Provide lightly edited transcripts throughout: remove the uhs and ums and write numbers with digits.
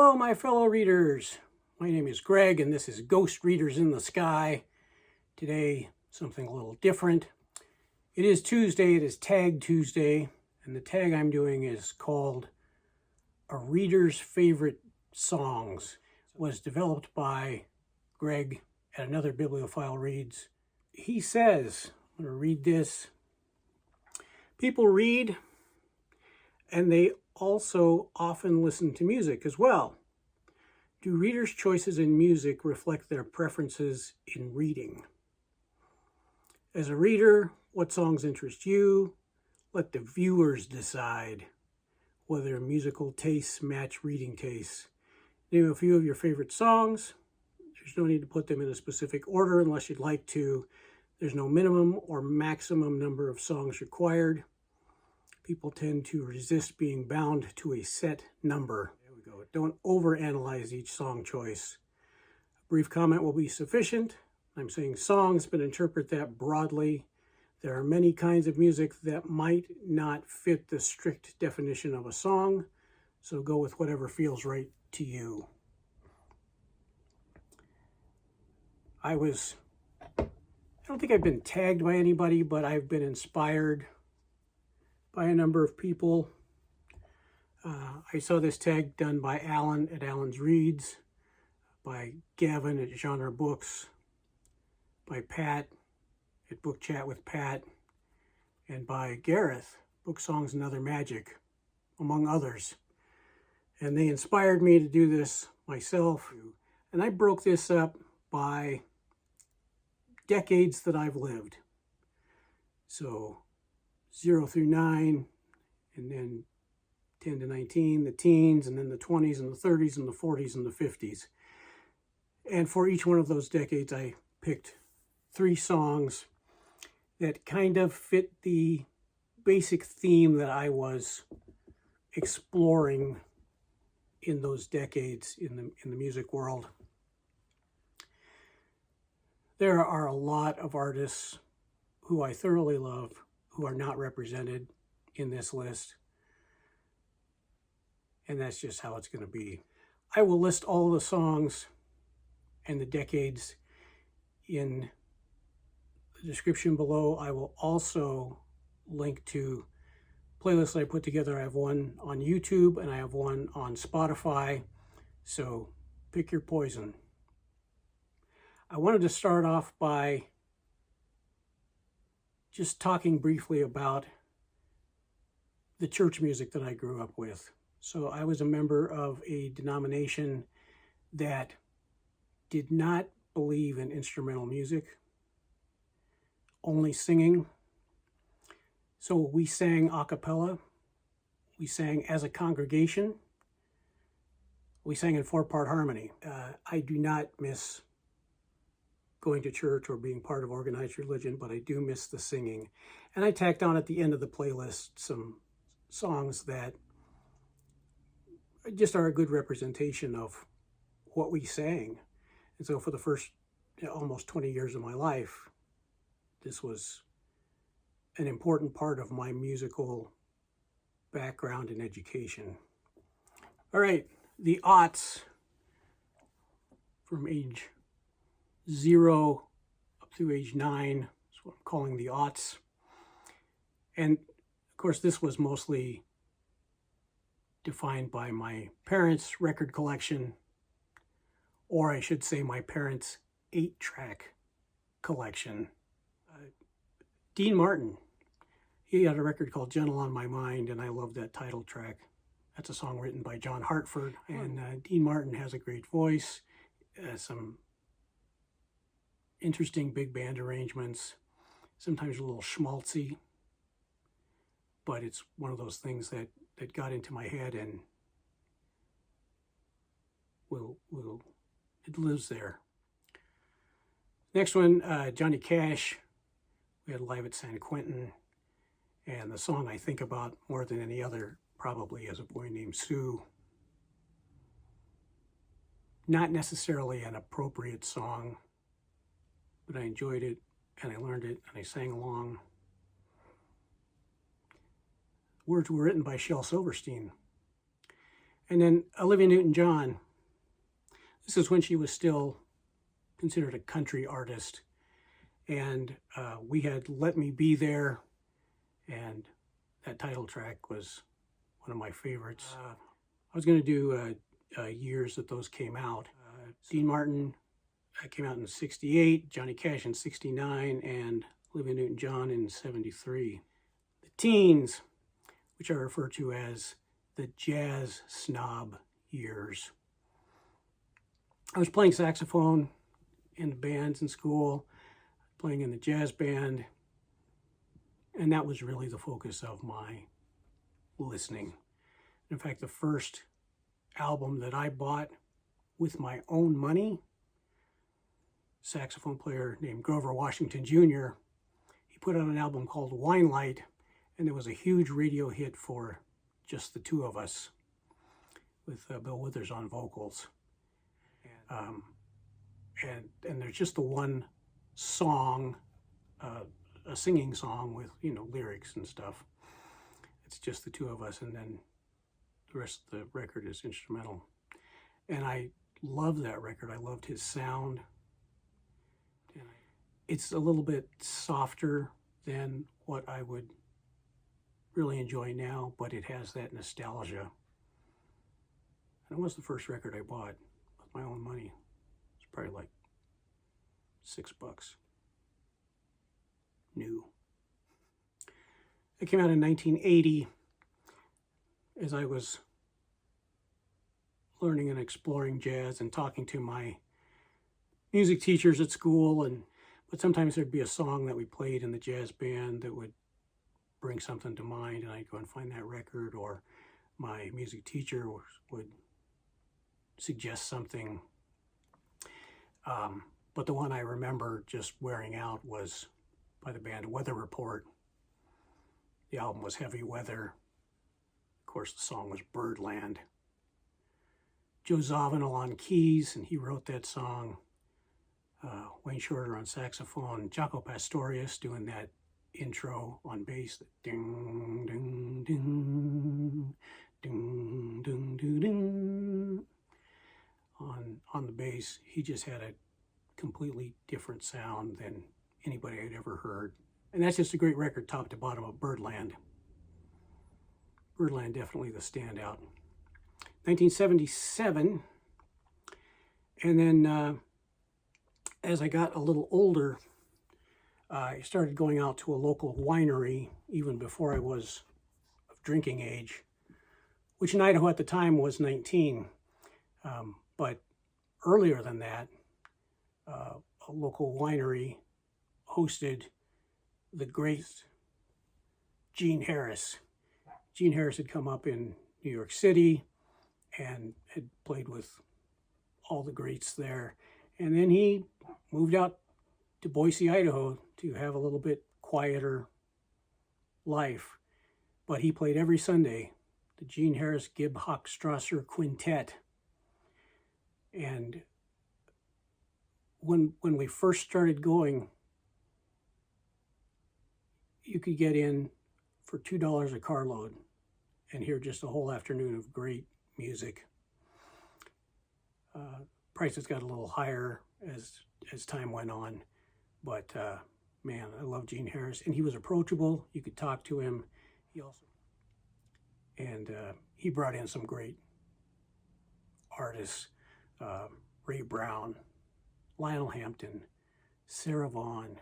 Hello, my fellow readers. My name is Greg, and this is Ghost Readers in the Sky. Today, something a little different. It is Tuesday, it is Tag Tuesday, and the tag I'm doing is called A Reader's Favorite Songs. It was developed by Greg at Another Bibliophile Reads. He says, I'm going to read this. People read, and they also often listen to music as well. Do readers' choices in music reflect their preferences in reading? As a reader, what songs interest you? Let the viewers decide whether musical tastes match reading tastes. Name a few of your favorite songs. There's no need to put them in a specific order unless you'd like to. There's no minimum or maximum number of songs required. People tend to resist being bound to a set number. There we go. Don't overanalyze each song choice. A brief comment will be sufficient. I'm saying songs, but interpret that broadly. There are many kinds of music that might not fit the strict definition of a song, so go with whatever feels right to you. I don't think I've been tagged by anybody, but I've been inspired by a number of people. I saw this tag done by Alan at Alan's Reads, by Gavin at Genre Books, by Pat at Book Chat with Pat, and by Gareth, Book Songs and Other Magic, among others. And they inspired me to do this myself. And I broke this up by decades that I've lived. So 0 through 9, and then 10 to 19, the teens, and then the 20s and the 30s and the 40s and the 50s. And for each one of those decades, I picked 3 songs that kind of fit the basic theme that I was exploring in those decades in the music world. There are a lot of artists who I thoroughly love who are not represented in this list. And that's just how it's going to be. I will list all the songs and the decades in the description below. I will also link to playlists I put together. I have one on YouTube and I have one on Spotify. So pick your poison. I wanted to start off by just talking briefly about the church music that I grew up with. So I was a member of a denomination that did not believe in instrumental music, only singing. So we sang a cappella, we sang as a congregation, we sang in 4-part harmony. I do not miss going to church or being part of organized religion, but I do miss the singing. And I tacked on at the end of the playlist some songs that just are a good representation of what we sang. And so for the first almost 20 years of my life, this was an important part of my musical background and education. All right, the aughts from age 0 up through age 9 is what I'm calling the aughts. And of course, this was mostly defined by my parents' record collection, or I should say my parents' 8-track collection. Dean Martin, he had a record called Gentle on My Mind, and I love that title track. That's a song written by John Hartford, and Dean Martin has a great voice, some interesting big band arrangements, sometimes a little schmaltzy, but it's one of those things that got into my head and it lives there. Next one, Johnny Cash. We had Live at San Quentin, and the song I think about more than any other probably is A Boy Named Sue. Not necessarily an appropriate song, but I enjoyed it, and I learned it, and I sang along. Words were written by Shel Silverstein. And then Olivia Newton-John, this is when she was still considered a country artist. And we had Let Me Be There, and that title track was one of my favorites. I was going to do years that those came out. Dean Martin came out in 68, Johnny Cash in 69, and Olivia Newton-John in 73. The teens, which I refer to as the jazz snob years. I was playing saxophone in the bands in school, playing in the jazz band, and that was really the focus of my listening. In fact, the first album that I bought with my own money, saxophone player named Grover Washington Jr., he put out an album called Wine Light, and it was a huge radio hit for just the two of us, with Bill Withers on vocals. And there's just the one song, a singing song with, lyrics and stuff. It's just the two of us, and then the rest of the record is instrumental. And I love that record. I loved his sound. It's a little bit softer than what I would really enjoy now, but it has that nostalgia. And it was the first record I bought with my own money. It's probably like $6. New. It came out in 1980 as I was learning and exploring jazz and talking to my music teachers at school, but sometimes there'd be a song that we played in the jazz band that would bring something to mind, and I'd go and find that record, or my music teacher would suggest something. But the one I remember just wearing out was by the band Weather Report. The album was Heavy Weather. Of course, the song was Birdland. Joe Zawinul on keys, and he wrote that song. Wayne Shorter on saxophone. Jaco Pastorius doing that intro on bass. The ding, ding, ding, ding, ding, ding, ding. On the bass, he just had a completely different sound than anybody I'd ever heard. And that's just a great record, top to bottom, of Birdland. Birdland, definitely the standout. 1977, and then as I got a little older, I started going out to a local winery even before I was of drinking age, which in Idaho at the time was 19. But earlier than that, a local winery hosted the great Gene Harris. Gene Harris had come up in New York City and had played with all the greats there. And then he moved out to Boise, Idaho to have a little bit quieter life. But he played every Sunday, the Gene Harris Gibb Hochstrasser Quintet. And when we first started going, you could get in for $2 a carload and hear just a whole afternoon of great music. Prices got a little higher as time went on, but man, I love Gene Harris, and he was approachable. You could talk to him. He brought in some great artists: Ray Brown, Lionel Hampton, Sarah Vaughan,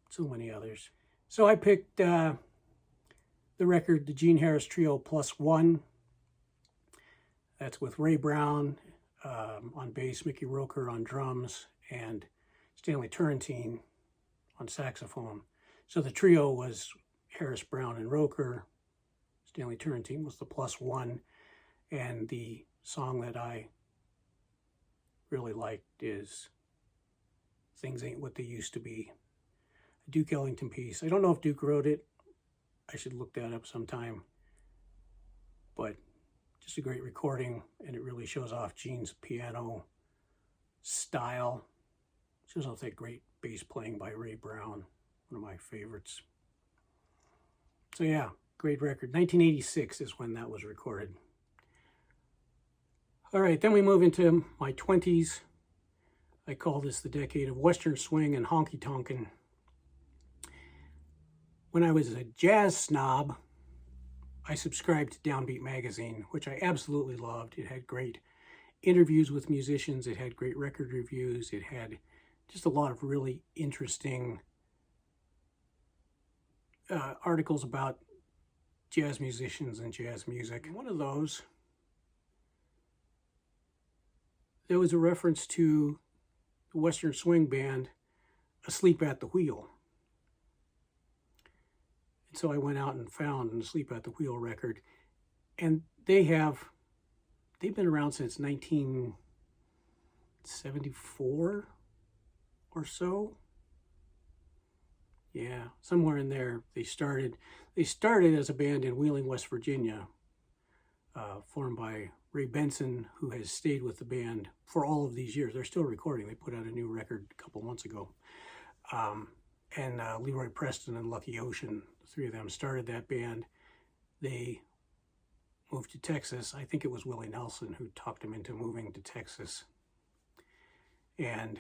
so many others. So I picked the record, the Gene Harris Trio +1. That's with Ray Brown on bass, Mickey Roker on drums, and Stanley Turrentine on saxophone. So the trio was Harris, Brown, and Roker. Stanley Turrentine was the +1. And the song that I really liked is Things Ain't What They Used to Be, a Duke Ellington piece. I don't know if Duke wrote it. I should look that up sometime. But just a great recording, and it really shows off Gene's piano style. Shows off that great bass playing by Ray Brown, one of my favorites. So yeah, Great record. 1986 is when that was recorded. All right, then we move into my 20s. I call this the decade of Western swing and honky-tonkin'. When I was a jazz snob, I subscribed to Downbeat magazine, which I absolutely loved. It had great interviews with musicians. It had great record reviews. It had just a lot of really interesting articles about jazz musicians and jazz music. One of those, there was a reference to the Western swing band Asleep at the Wheel. And so I went out and found an Asleep at the Wheel record, and they've been around since 1974 or so. Yeah, somewhere in there they started as a band in Wheeling, West Virginia, formed by Ray Benson, who has stayed with the band for all of these years. They're still recording. They put out a new record a couple months ago. And Leroy Preston and Lucky Ocean, the three of them started that band. They moved to Texas. I think it was Willie Nelson who talked them into moving to Texas. And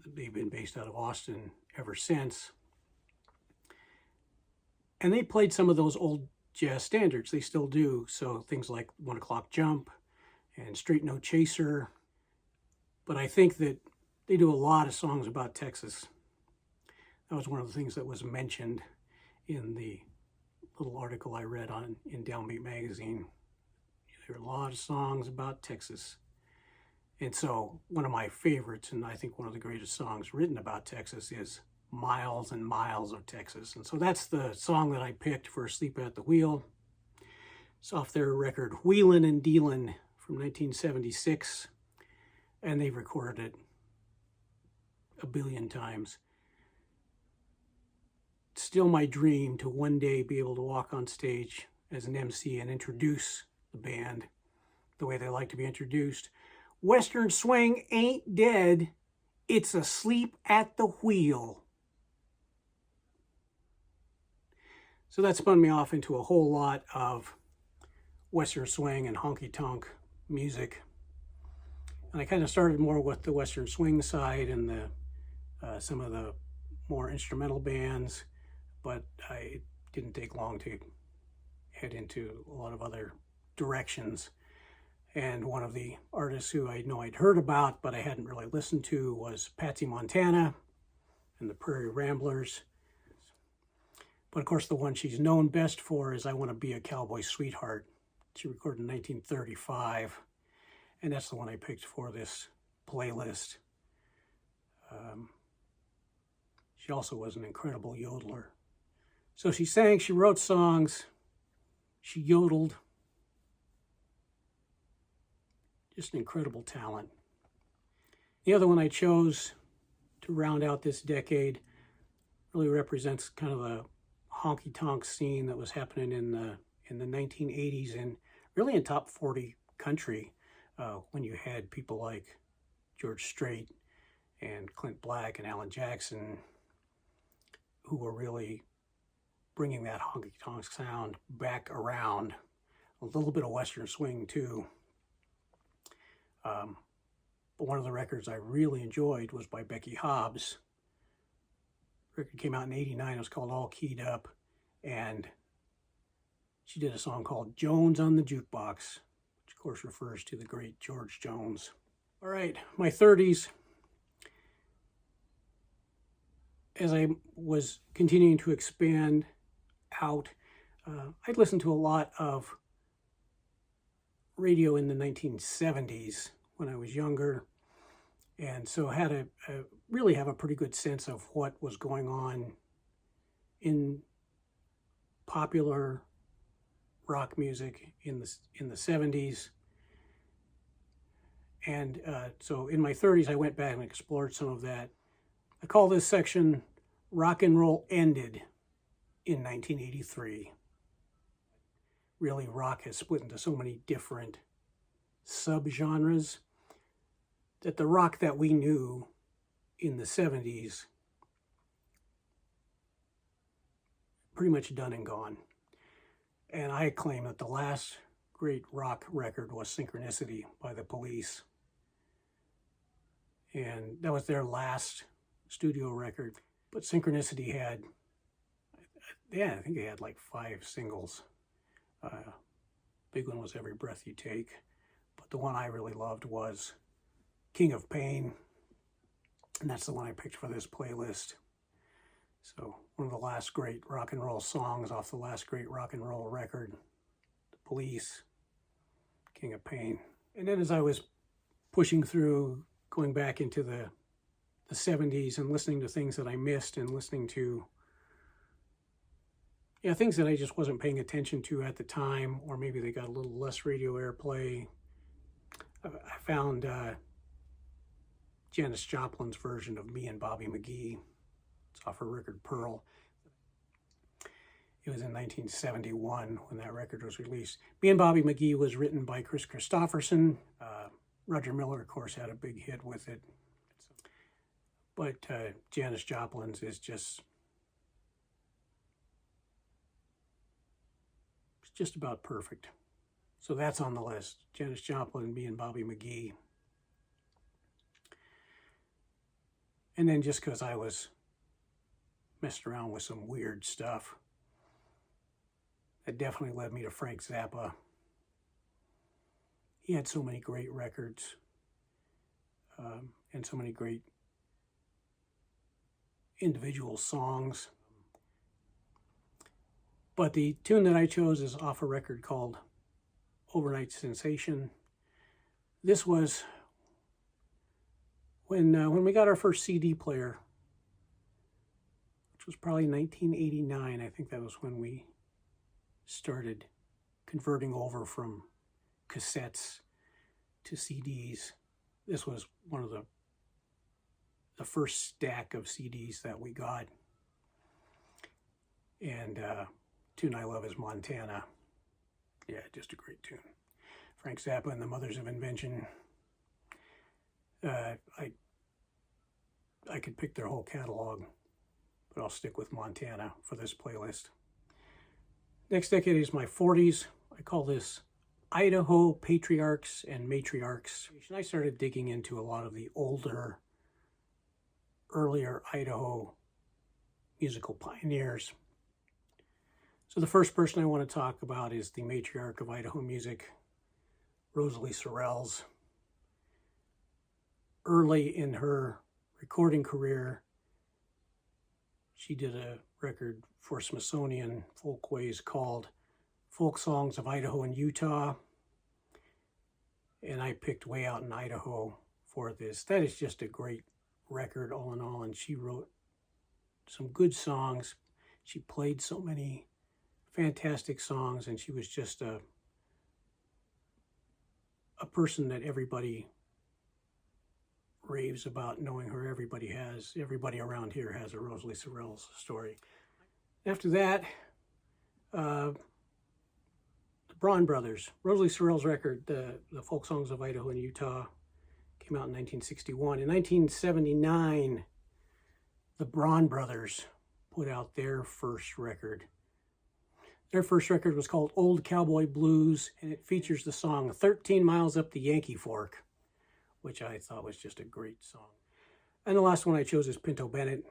they've been based out of Austin ever since. And they played some of those old jazz standards. They still do. So things like 1 O'Clock Jump and Straight No Chaser. But I think that they do a lot of songs about Texas. That was one of the things that was mentioned in the little article I read in Downbeat magazine. There are a lot of songs about Texas. And so one of my favorites, and I think one of the greatest songs written about Texas, is Miles and Miles of Texas. And so that's the song that I picked for Asleep at the Wheel. It's off their record Wheelin' and Dealin' from 1976. And they've recorded it a billion times. It's still my dream to one day be able to walk on stage as an MC and introduce the band the way they like to be introduced. Western swing ain't dead. It's asleep at the wheel. So that spun me off into a whole lot of Western swing and honky-tonk music. And I kind of started more with the Western swing side and some of the more instrumental bands, but it didn't take long to head into a lot of other directions. And one of the artists who I know I'd heard about, but I hadn't really listened to, was Patsy Montana and the Prairie Ramblers. But of course, the one she's known best for is I Want to Be a Cowboy Sweetheart. She recorded in 1935, and that's the one I picked for this playlist. She also was an incredible yodeler. So she sang, she wrote songs, she yodeled. Just an incredible talent. The other one I chose to round out this decade really represents kind of a honky-tonk scene that was happening in the 1980s and really in top 40 country when you had people like George Strait and Clint Black and Alan Jackson who were really bringing that honky-tonk sound back around. A little bit of Western swing too. But one of the records I really enjoyed was by Becky Hobbs. The record came out in '89. It was called All Keyed Up, and she did a song called Jones on the Jukebox, which of course refers to the great George Jones. All right, my 30s. As I was continuing to expand out, I'd listened to a lot of radio in the 1970s when I was younger, and so had really have a pretty good sense of what was going on in popular rock music in the 70s. And so in my 30s, I went back and explored some of that. I call this section Rock and Roll Ended in 1983. Really, rock has split into so many different subgenres that the rock that we knew in the 70s pretty much done and gone. And I claim that the last great rock record was Synchronicity by the Police. And that was their last studio record. But Synchronicity had, yeah, I think they had like 5 singles. Big one was Every Breath You Take. But the one I really loved was King of Pain. And that's the one I picked for this playlist. So one of the last great rock and roll songs off the last great rock and roll record, The Police, King of Pain. And then as I was pushing through, going back into the 70s and listening to things that I missed and listening to things that I just wasn't paying attention to at the time, or maybe they got a little less radio airplay, I found Janis Joplin's version of Me and Bobby McGee. It's off her record Pearl. It was in 1971 when that record was released. Me and Bobby McGee was written by Chris Christopherson. Roger Miller, of course, had a big hit with it. But Janis Joplin's is just about perfect. So that's on the list. Janis Joplin, Me and Bobby McGee. And then just because I was messing around with some weird stuff, that definitely led me to Frank Zappa. He had so many great records and so many great individual songs. But the tune that I chose is off a record called Overnight Sensation. This was when we got our first CD player, which was probably 1989. I think that was when we started converting over from cassettes to CDs. This was one of the first stack of CDs that we got. And tune I love is Montana. Yeah, just a great tune. Frank Zappa and the Mothers of Invention. I could pick their whole catalog, but I'll stick with Montana for this playlist. Next decade is my 40s. I call this Idaho Patriarchs and Matriarchs. I started digging into a lot of the older, earlier Idaho musical pioneers. So the first person I want to talk about is the matriarch of Idaho music, Rosalie Sorrells. Early in her recording career, she did a record for Smithsonian Folkways called Folk Songs of Idaho and Utah. And I picked Way Out in Idaho for this. That is just a great record all in all. And she wrote some good songs. She played so many fantastic songs, and she was just a person that everybody raves about knowing her. Everybody around here has a Rosalie Sorrells story. After that, the Braun Brothers. Rosalie Sorrells' record, the Folk Songs of Idaho and Utah, came out in 1961. In 1979, the Braun Brothers put out their first record. Their first record was called Old Cowboy Blues, and it features the song 13 Miles Up the Yankee Fork, which I thought was just a great song. And the last one I chose is Pinto Bennett.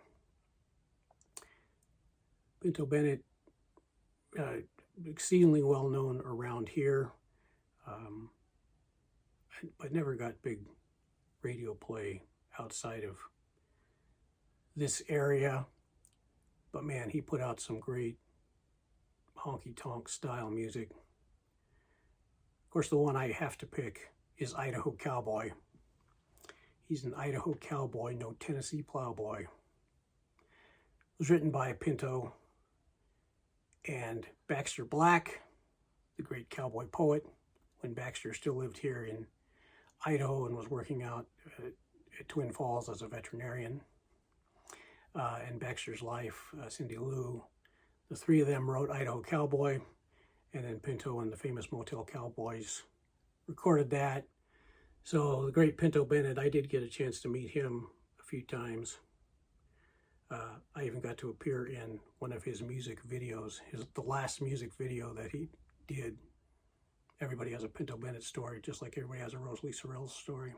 Pinto Bennett, exceedingly well known around here, but never got big radio play outside of this area. But man, he put out some great honky-tonk style music. Of course, the one I have to pick is Idaho Cowboy. He's an Idaho cowboy, no Tennessee plowboy. It was written by Pinto and Baxter Black, the great cowboy poet, when Baxter still lived here in Idaho and was working out at Twin Falls as a veterinarian. And Baxter's wife, Cindy Lou, the three of them wrote Idaho Cowboy, and then Pinto and the famous Motel Cowboys recorded that. So the great Pinto Bennett, I did get a chance to meet him a few times. I even got to appear in one of his music videos, the last music video that he did. Everybody has a Pinto Bennett story, just like everybody has a Rosalie Sorrells story.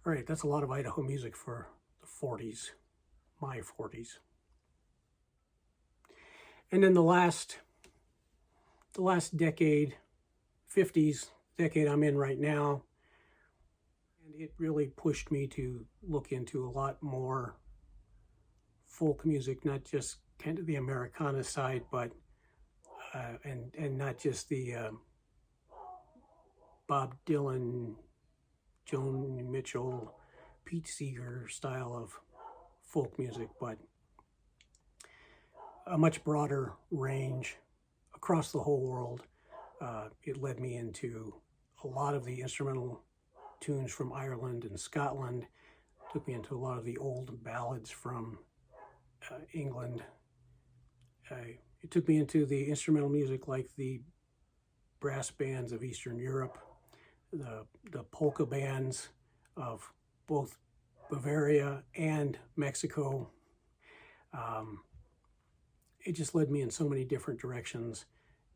All right, that's a lot of Idaho music for the 40s, my 40s. And then the last decade, 50s, decade I'm in right now, and it really pushed me to look into a lot more folk music, not just kind of the Americana side, but and not just the Bob Dylan, Joni Mitchell, Pete Seeger style of folk music, but a much broader range across the whole world. It led me into a lot of the instrumental tunes from Ireland and Scotland, took me into a lot of the old ballads from England. It took me into the instrumental music like the brass bands of Eastern Europe, the polka bands of both Bavaria and Mexico. It just led me in so many different directions.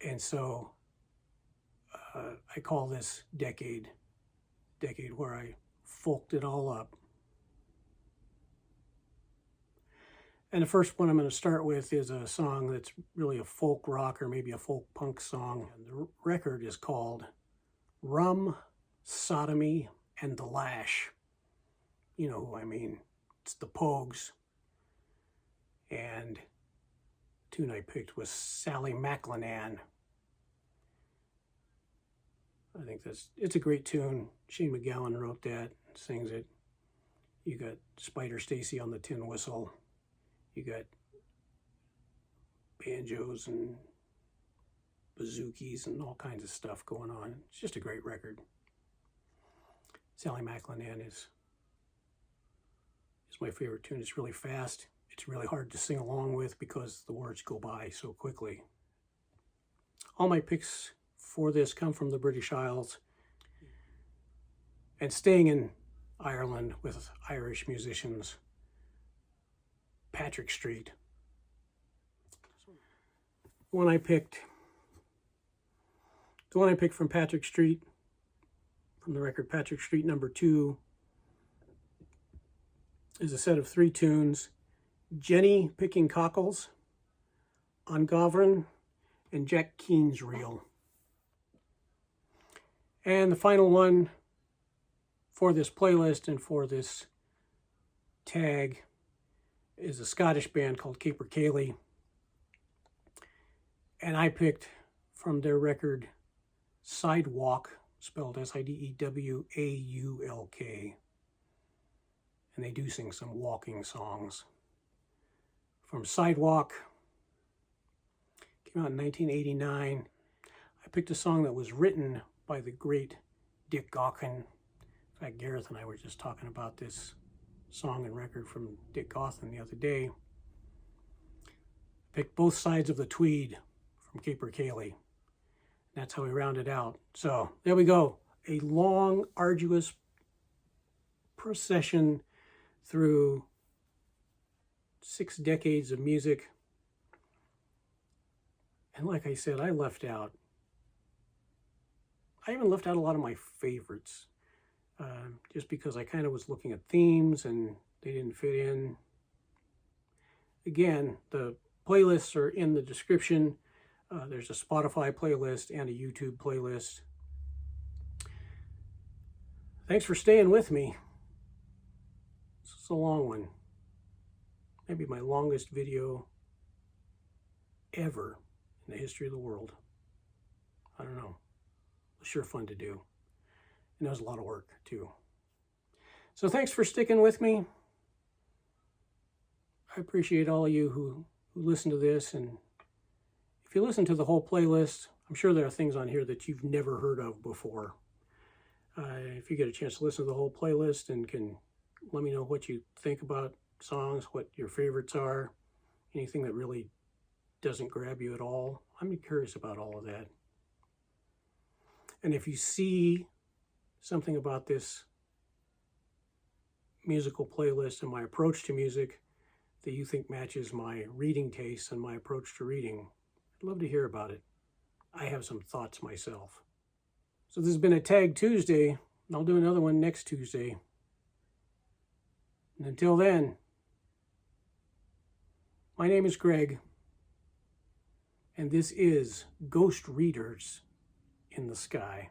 And so I call this decade where I folked it all up. And the first one I'm going to start with is a song that's really a folk rock or maybe a folk punk song. And the record is called Rum, Sodomy, and the Lash. You know who I mean. It's the Pogues. And the tune I picked was Sally McLennan. I think it's a great tune. Shane MacGowan wrote that, sings it. You got Spider Stacy on the tin whistle. You got banjos and bazookies and all kinds of stuff going on. It's just a great record. Sally McLennan is my favorite tune. It's really fast. It's really hard to sing along with because the words go by so quickly. All my picks for this come from the British Isles. And staying in Ireland with Irish musicians, Patrick Street. The one I picked from Patrick Street, from the record Patrick Street number 2, is a set of 3 tunes: Jenny Picking Cockles, On Gavin, and Jack Keen's Reel. And the final one for this playlist and for this tag is a Scottish band called Caper Cayley. And I picked from their record Sidewalk, spelled Sidewalk. And they do sing some walking songs. From Sidewalk, came out in 1989. I picked a song that was written by the great Dick Gaughan. In fact, Gareth and I were just talking about this song and record from Dick Gaughan the other day. Picked Both Sides of the Tweed from Caper Cayley. That's how we rounded out. So there we go. A long, arduous procession through 6 decades of music. And like I said, I even left out a lot of my favorites, just because I kind of was looking at themes and they didn't fit in. Again, the playlists are in the description. There's a Spotify playlist and a YouTube playlist. Thanks for staying with me. This is a long one. Maybe my longest video ever in the history of the world. I don't know. It was sure fun to do. And that was a lot of work too. So thanks for sticking with me. I appreciate all of you who listen to this. And if you listen to the whole playlist, I'm sure there are things on here that you've never heard of before. If you get a chance to listen to the whole playlist and can let me know what you think about songs, what your favorites are, anything that really doesn't grab you at all, I'm curious about all of that. And if you see something about this musical playlist and my approach to music that you think matches my reading tastes and my approach to reading. I'd love to hear about it. I have some thoughts myself. So this has been a Tag Tuesday, and I'll do another one next Tuesday. And until then, my name is Greg, and this is Ghost Readers in the Sky.